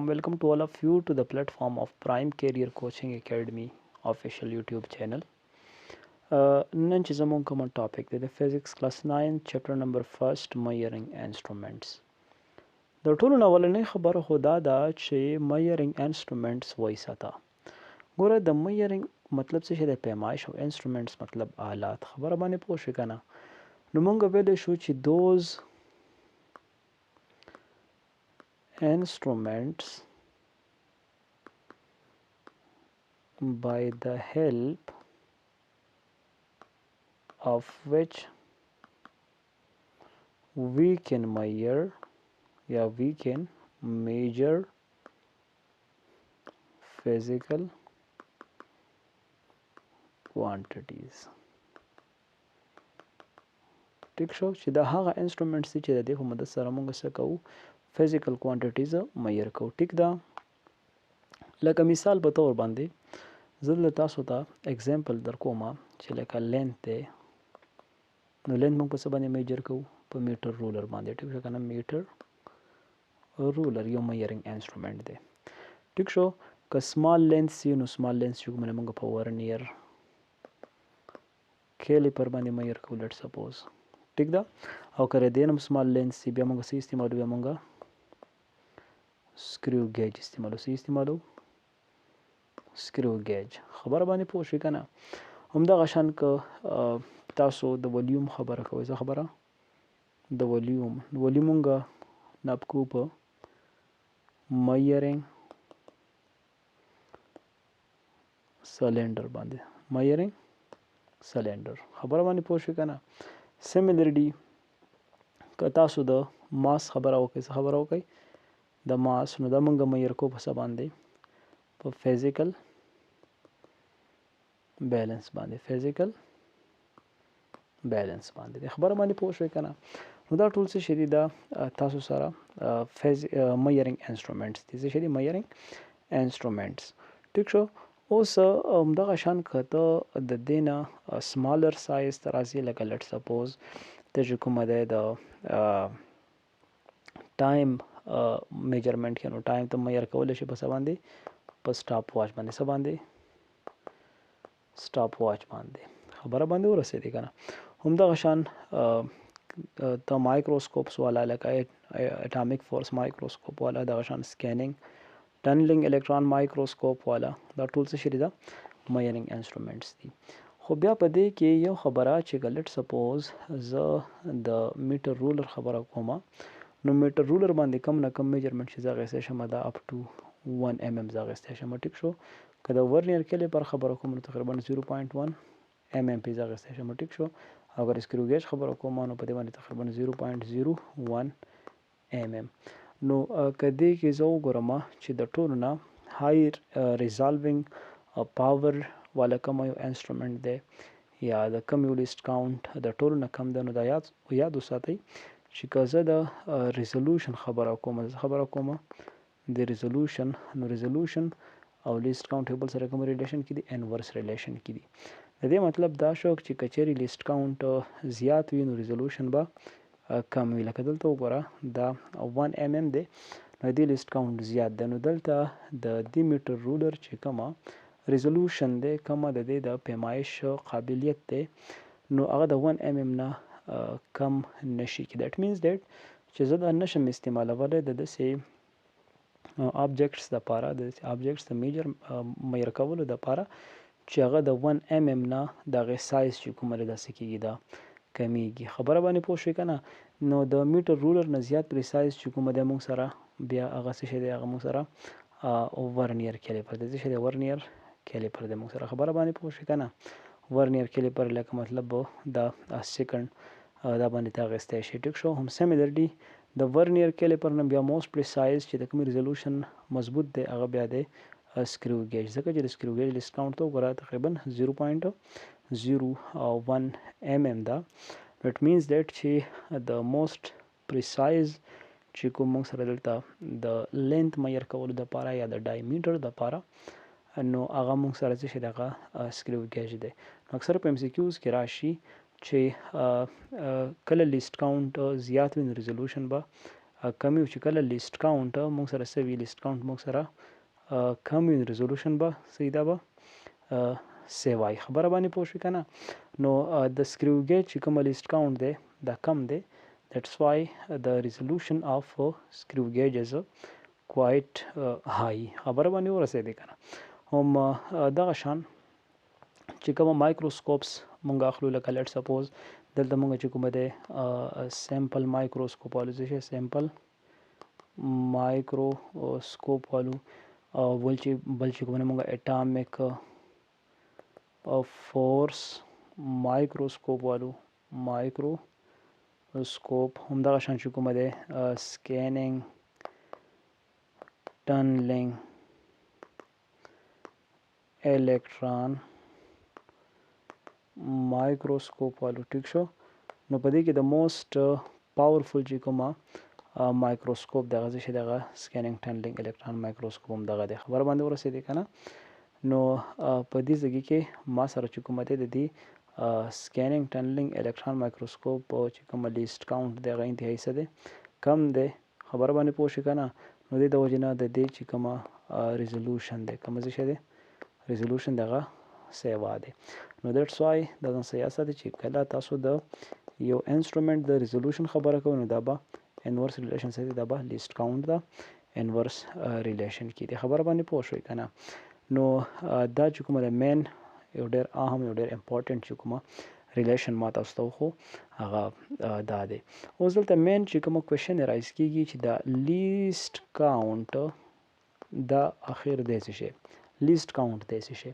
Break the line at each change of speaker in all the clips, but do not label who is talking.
welcome to all of you to the platform of Prime Career Coaching Academy official YouTube channel. نن چې زموږ کوم ټاپک دی د فزیکس کلاس 9 چپټر نمبر 1 میجرینګ انسټرومنټس. د ټولو اولنۍ خبره خو دا ده چې میجرینګ انسټرومنټس وایي ساته. ګوره د میجرینګ مطلب څه شی د پیمایش او انسټرومنټس مطلب آلات. خبره باندې پوه شئ کنه. نو مونږ ویلی شو چې دوز instruments by the help of which we can measure physical quantities. ټیک شو چې دا هغه انسټرومنټس دي چې د دې په مدد سره موږ څه کوو فزیکل کوانټیټیز میجر کوو. ټیک ده، لکه مثال په طور باندې زه تاسو ته اگزامپل در کوم چې لکه لینث دی. نو لینث موږ په څه باندې میجر کوو؟ په میټر رولر باندې. ټیک شو کنه، میټر رولر یو میجرینګ انسټرومنټ دی. ټیک شو، که سمال لینث وي نو سمال لینث چې کومه موږ په ورنیر کیلیپر باندې میجر کوو لیټ سپوز. ټیک ده، او که د دې نه سمال لینث وي بیا موږ څه استعمالو؟ بیا موږ سکریو ګیج استعمالو. څه استعمالو؟ سکریو ګیج. خبره باندې پوه شئ که نه. همدغه شان که تاسو د ولیوم خبره کوئ، څه خبره؟ د ولیوم مونږ ناب کوو په میجرینګ سلنډر باندې. میجرینګ سلنډر. خبره باندې پوه شئ که نه. سیملرلی که تاسو د ماس خبره وکئ، څه خبره وکئ؟ د ماس. نو دا مونږ میجر کوو په څه باندې؟ په فزیکل بیلنس باندې. فزیکل بیلنس باندې. خبره باندې پوه شئ که نه. نو دا ټول څه شي دي؟ دا تاسو سره میجرینګ انسټرومنټس دي. څه شي دي؟ میجرینګ انسټرومنټس. ټیک شو، اوس همدغه شان که ته د دې نه سمالر سایز ته راځې، لکه لیټ سپوز ته چې کومه دی د ټایم میجرمنټ کې، نو ټایم ته میجر کولی شي په څه باندې؟ په سټاپ واچ باندې. څه باندې؟ سټاپ واچ باندې. خبره باندې ورسېدې که نه. همدغه شان ته مایکروسکوپس والا لکه اټامیک فورس مایکروسکوپ والا، دغه شان سکیننګ ټنلینګ الکترون مایکروسکوپ والا، دا ټول څه شي دي؟ دا میجرینګ انسټرومنټس دي. خو بیا په دې کې یو خبره چې لیټ سپوز زه د میټر رولر خبره کوم، نو میټر رولر باندې کم نه کم میجرمنټ چې زه اخیستی شم دا اپ ټو 1 mm زه اخیستی شم. ټیک شو، که د ورنیر کیلیپر خبره کوم نو تقریبا 0.1 mm پې زه اخیستی شم. ټیک شو، او اگر سکریو ګیج خبره کوم نو په دې باندې تقریبا 0.01 mm. نو که دې کې زه وګورم چې د ټولو نه های ریزالوینګ پاور والا کوم یو انسټرومنټ دی یا د کم یو لیست کاونټ د ټولو نه کم دی، نو دا یاد وساتئ چې که زه د ریزولوشن خبره کوم د ریزولوشن، نو ریزولوشن او لیست کاونټ یو بل سره کوم ریلیشن کې دي؟ انورس ریلیشن کې دي. د دې مطلب دا شو چې که چیرې لیست کاونټ زیات وي نو ریزولوشن به کم وي. لکه دلته وګوره دا 1 mm دی، نو دې لیست کاونټ زیات دی. نو دلته د دې میټر رولر چې کومه ریزولوشن دی، کومه د دې د پیمایش قابلیت دی، نو هغه د 1 mm نه کم نشي کې. دیټ مینز دیټ چې زه دا نشم استعمالولی د داسې آبجیکټس دپاره، د آبجیکټس د میجر کولو دپاره چې هغه د 1 mm نه د هغې سایز چې کومه دی داسې کېږي، دا کمیږي. خبره باندې پوه شوې که نه. نو د میټر رولر نه زیات پریسایز چې کومه دی موږ سره بیا هغه څه شی دی؟ هغه موږ سره ورنیر کیلیپر دی. څه شی دی؟ ورنیر کیلیپر دی موږ سره. خبره باندې پوه شوې که نه. ورنیر کیلیپر لکه مطلب دا سیکنډ دا باندې ته اخیستی شي. ټیک شو، هم سیملرلی د ورنیر کیلیپر نه بیا موسټ پریسایز چې د کوم ریزولوشن مضبوط دی هغه بیا دی سکریو ګیج. ځکه چې د سکریو ګیج لیست کاونټ ته وګوره تقریبا 0.01 mm ده. اټ مینز دیټ چې د موسټ پریسایز چې کوم موږ سره دلته د لینث میجر کولو دپاره یا د ډایمیټر دپاره، نو هغه موږ سره څه شي دی؟ هغه سکریو ګیج دی. نو اکثر په ایم سی کیوز کې راشي چې کله لیست کاونټ زیات وي نو ریزولوشن به کم یو چې کله لیست کاونټ موږ سره څه وي لیست کاونټ موږ سره کم وي ریزولوشن به سیدا به سیوای خبره باندې پوه شو که نه نو د سکریو ګیج چې کومه لیست کاونټ دی دا کم دی that's why the resolution of screw gauge is quite high خبره باندې ورسېدې که نه هم دغه شان چې کومه مایکروسکوپس مونږ اخلو لکه لیټ سپوز دلته مونږ چې کومه دی سیمپل مایکروسکوپ والو څه شی سیمپل مایکروسکوپ والو بل چې کومه مونږ اټامیک فورس مایکروسکوپ والو مایکروسکوپ همدغه شان چې کومه دی سکینینګ ټنلینګ الکتران مایکروسکوپ والو ټیک شو نو په دې کې د موسٹ پاورفل چې کومه مایکروسکوپ دغه څه شي دغه سکینینګ ټنلینګ الکتران مایکروسکوپ هم دغه دی خبره باندې ورسېدې که نه نو په دې ځای کې ما سره چې کومه دی د دې سکینینګ ټنلینګ الکتران مایکروسکوپ چې کومه لیست کاونټ دی هغه انتهایي څه دی کم دی خبره باندې پوه شي که نه نو دې د وجې نه د دې چې کومه ریزولوشن دی کومه څه شی دی ریزولوشن دغه سیوا دی نو دیټس وای دا ځان سیاسه ساتي چې کله تاسو د یو انسټرومنټ د ریزولوشن خبره کوئ نو دا به انورس ریلیشن ساتي دا به لیست کاونټ ده انورس ریلیشن کې دی خبره باندې پوه شوئ که نه نو دا چې کومه د مین یو ډېر اهم یو ډېر امپورټنټ چې کومه ریلیشن ما تاسو ته وښو هغه دا دی اوس دلته مین چې کومه کوېشن رایز کېږي چې دا لیست کاونټ دا اخر دی څه شی لیست کاونټ دی څه شی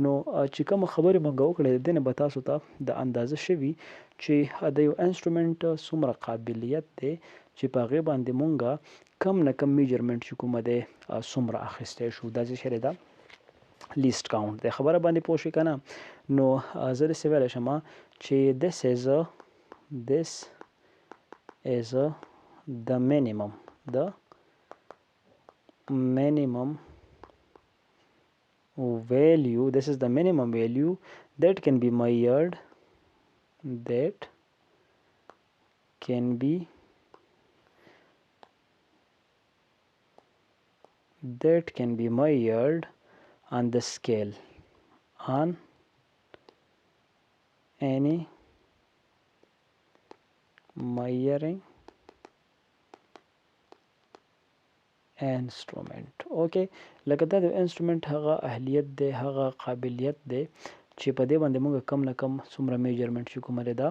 نو چې کومه خبرې موږ وکړې د دې نه به تاسو ته د اندازه شوي چې د یو انسټرومنټ څومره قابلیت دی چې په هغې باندې مونږ کم نه کم میجرمنټ چې کومه دی څومره اخیستی شو دا څه شی دی دا لیست کاونټ دی خبره باندې پوه شئ که نه نو زه داسې ویلی شم چې this is the minimum value this is the minimum value that can be measured on the scale on any measuring انسټرومنټ اوکې لکه دا د انسټرومنټ هغه اهلیت دی هغه قابلیت دی چې په دې باندې موږ کم نه کم څومره میجرمنټ چې کومه دی دا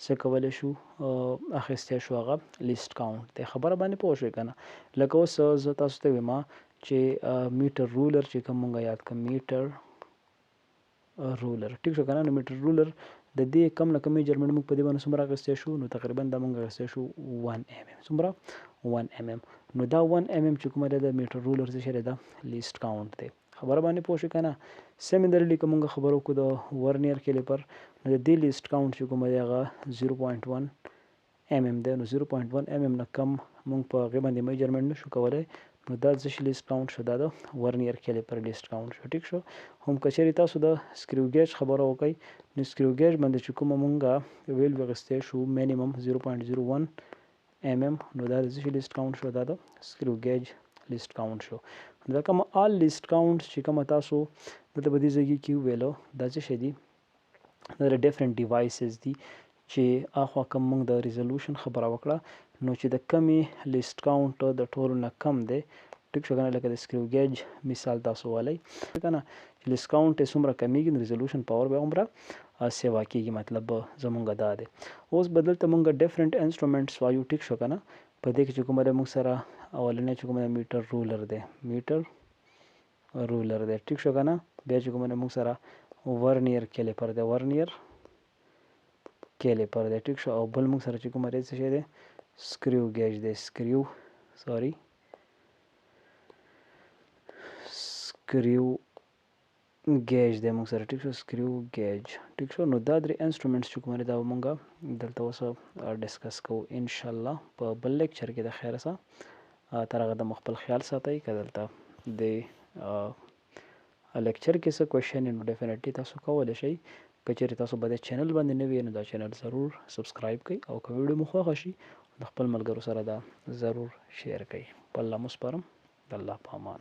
څه کولی شو اخیستی شو هغه لیست کاونټ دی خبره باندې پوه شوئ که نه لکه اوس زه تاسو ته ویم چې میټر رولر چې کوم موږ یاد کړو میټر رولر ټیک شو که نه نو میټر رولر د دې کم نه کم میجرمنټ موږ په دې باندې څومره اخیستی شو نو تقریبا دا موږ اخیستی شو 1 mm څومره 1 mm نو دا 1 mm چې کومه ده د میټر رولر څه شی دی دا لیست کاونټ دی خبره باندې پوه شئ که نه سیملرلی که موږ خبره وکړو د ورنیر کیلیپر نو د دې لیست کاونټ چې کومه دی هغه 0.1 mm دی نو 0.1 mm نه کم موږ په هغې باندې میجرمنټ نشو کولی نو دا څه شي لیست کاونټ شو دا د ورنیر کیلیپر لیست کاونټ شو ټیک شو هم که چیرې تاسو د سکریو ګیج خبره وکئ نو سکریو ګیج باندې چې کومه مونږ ویلو اخیستی شو مینیمم 0.01 mm نو دا د څه شي لیست کاونټ شو دا د سکریو ګیج لیست کاونټ شو دا کومه آل لیست کاونټ چې کومه تاسو دلته په دې ځای کې وویلو دا څه شی دي دا د ډیفرنٹ ډیوایسز دي چې اخوا کوم مونږ د ریزولوشن خبره وکړه نو چې د کمې لیست کاونټ د ټولو نه کم دی ټیک شو که نه لکه د سکریو ګیج مثال تاسو والی که نه چې لیست کاونټ یې څومره کمیږي نو ریزولوشن پاور به هومره سیوا کېږي مطلب زمونږ دا دی اوس به دلته مونږ ډیفرنٹ انسټرومنټس وایو ټیک شو که نه په دې کې چې کومه دی مونږ سره اولنی چې کومه میټر رولر دی ټیک شو که نه بیا چې کومه دی مونږ سره ورنیر کیلیپر دی ټیک شو او بل مونږ سره چې کومه دی څه شی دی سکریو ګیج دی سکریو ګیج دی مونږ سره ټیک شو سکریو ګیج ټیک شو نو دا درې انسټرومنټس چې کومه دی دا به مونږ دلته اوس ډسکس کوو انشاءالله په بل لیکچر کې د خیره سره تر هغه دمه خپل خیال ساتئ که دلته د لیکچر کې څه کوېشن نو ډیفینیټلی تاسو کولی شئ که چیرې تاسو به د چینل باندې نه وي نو دا چینل ضرور سبسکرایب کړئ او که ویډیو مو خوښه شي د خپل ملګرو سره دا ضرور شیر کړئ. په الله مو سپارم. د الله په امان.